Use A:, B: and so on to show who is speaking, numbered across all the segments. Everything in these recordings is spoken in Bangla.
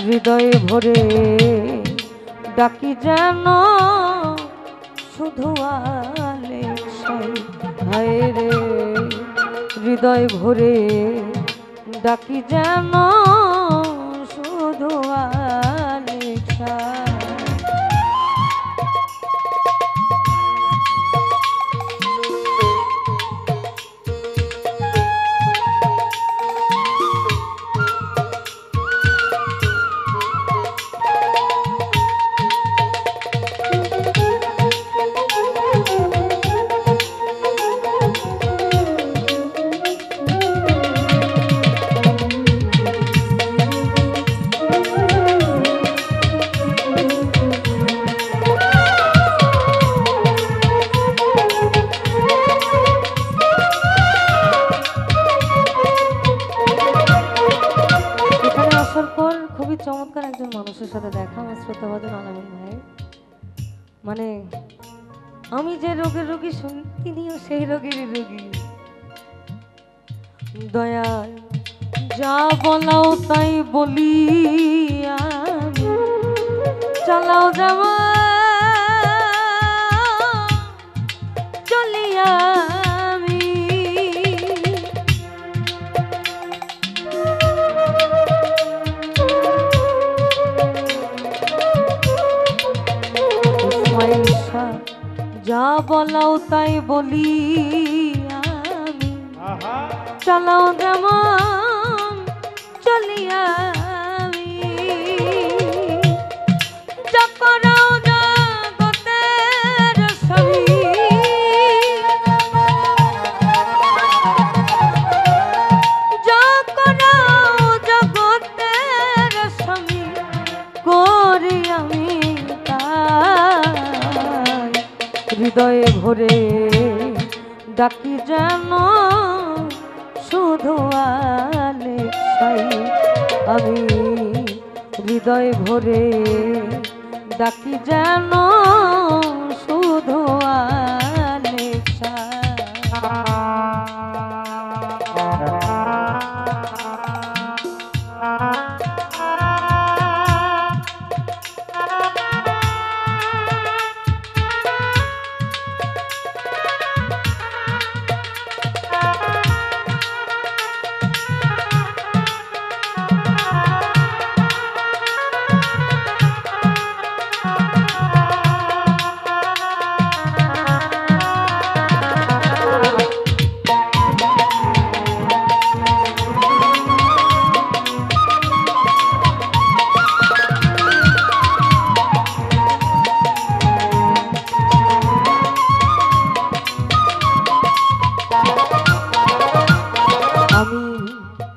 A: হৃদয়ে ভরে ডাকি যেন শুধু আলেক্সাই। হায় রে হৃদয় ভরে ডাকি যেন শুধু আলেক্সাই। খুবই চমৎকার একজন মানুষের সাথে দেখা আমার শ্রোতাভাজন আলামিন ভাই। মানে আমি যে রোগের রোগী শুনি তিনিও সেই রোগেরই রোগী। দয়াল যা বলাও তাই বলি আমি, চালাও জামা চলিয়া যা বলাও তাই বলি আমি, চালাও যেমন চলিয়া আমি, যা করাও জগতের স্বামী, যা করাও জগতের স্বামী করি আমি হৃদয়ে ভরে ডাকি যেন শুধু আলেক্সাই। আমি হৃদয়ে ভরে ডাকি যেন শুধু আলেক্সাই।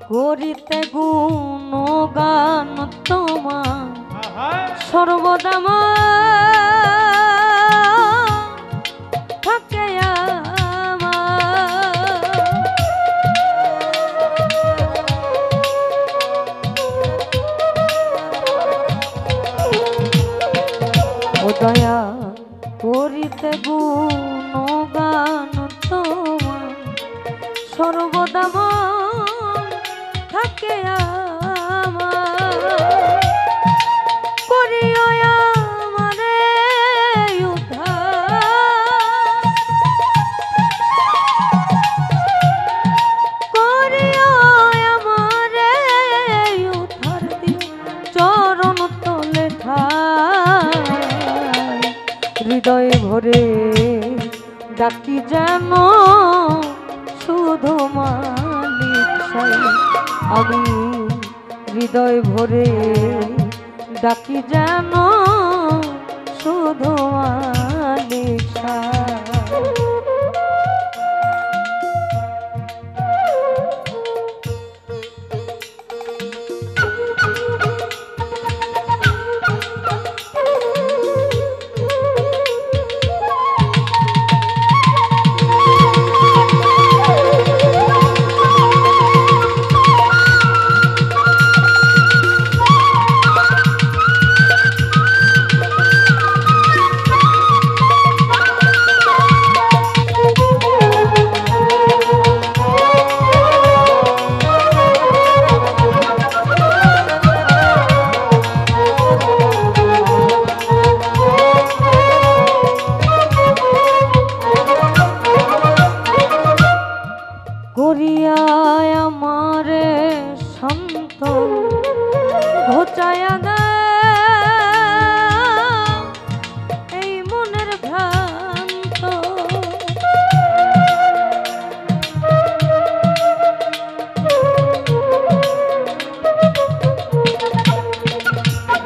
A: করিতে গুণগান তোমার সর্বদা থাকে দয়া করিতে গুণগান তোমার সর্বদা থাকে করিও আমারে করিও আমারে উদ্ধার চরণ তলে হৃদয়ে ভরে ডাকি যেন শুধু মালিক। আমি হৃদয় ভরে ডাকি যেন শুধু আলেক্সাই।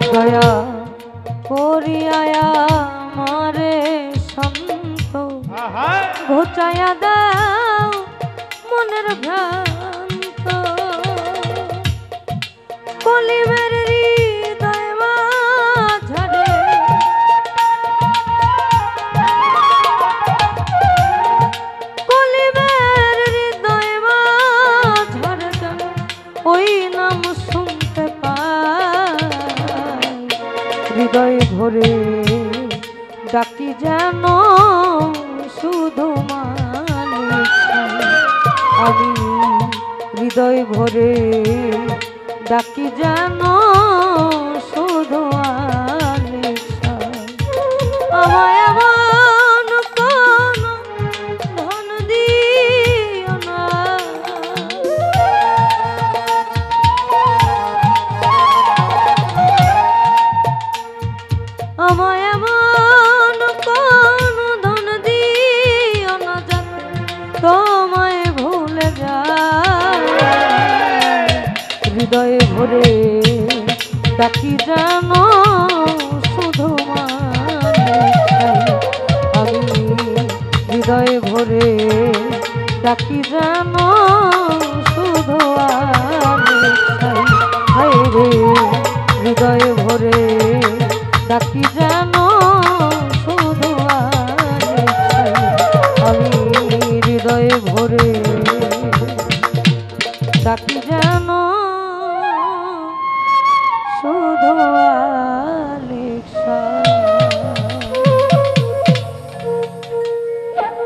A: দয়া করিয়া আমারে শান্ত ঘোচাইয়া দাও মনের ভ্রান্ত কলিমের হৃদয় মাঝারে কলিমের হৃদয় মাঝারে যেন ওই নাম শুনতে পাই হৃদয় ভরে ডাকি যেন শুধু মালিক আমি হৃদয় ভরে ডাকি যেন শুধু মালিক আমায় এমন কোন ধন দিও না আমায় এমন কোন ধন দিও না যাতে তোমায় ভুলে যায় হৃদয়ে ভরে ডাকি যেন শুধু আমি হৃদয়ে ভরে ডাকি যেন শুধু রে হৃদয়ে ভরে ডাকি যেন শুধু আমি হৃদয়ে ভরে ডাকি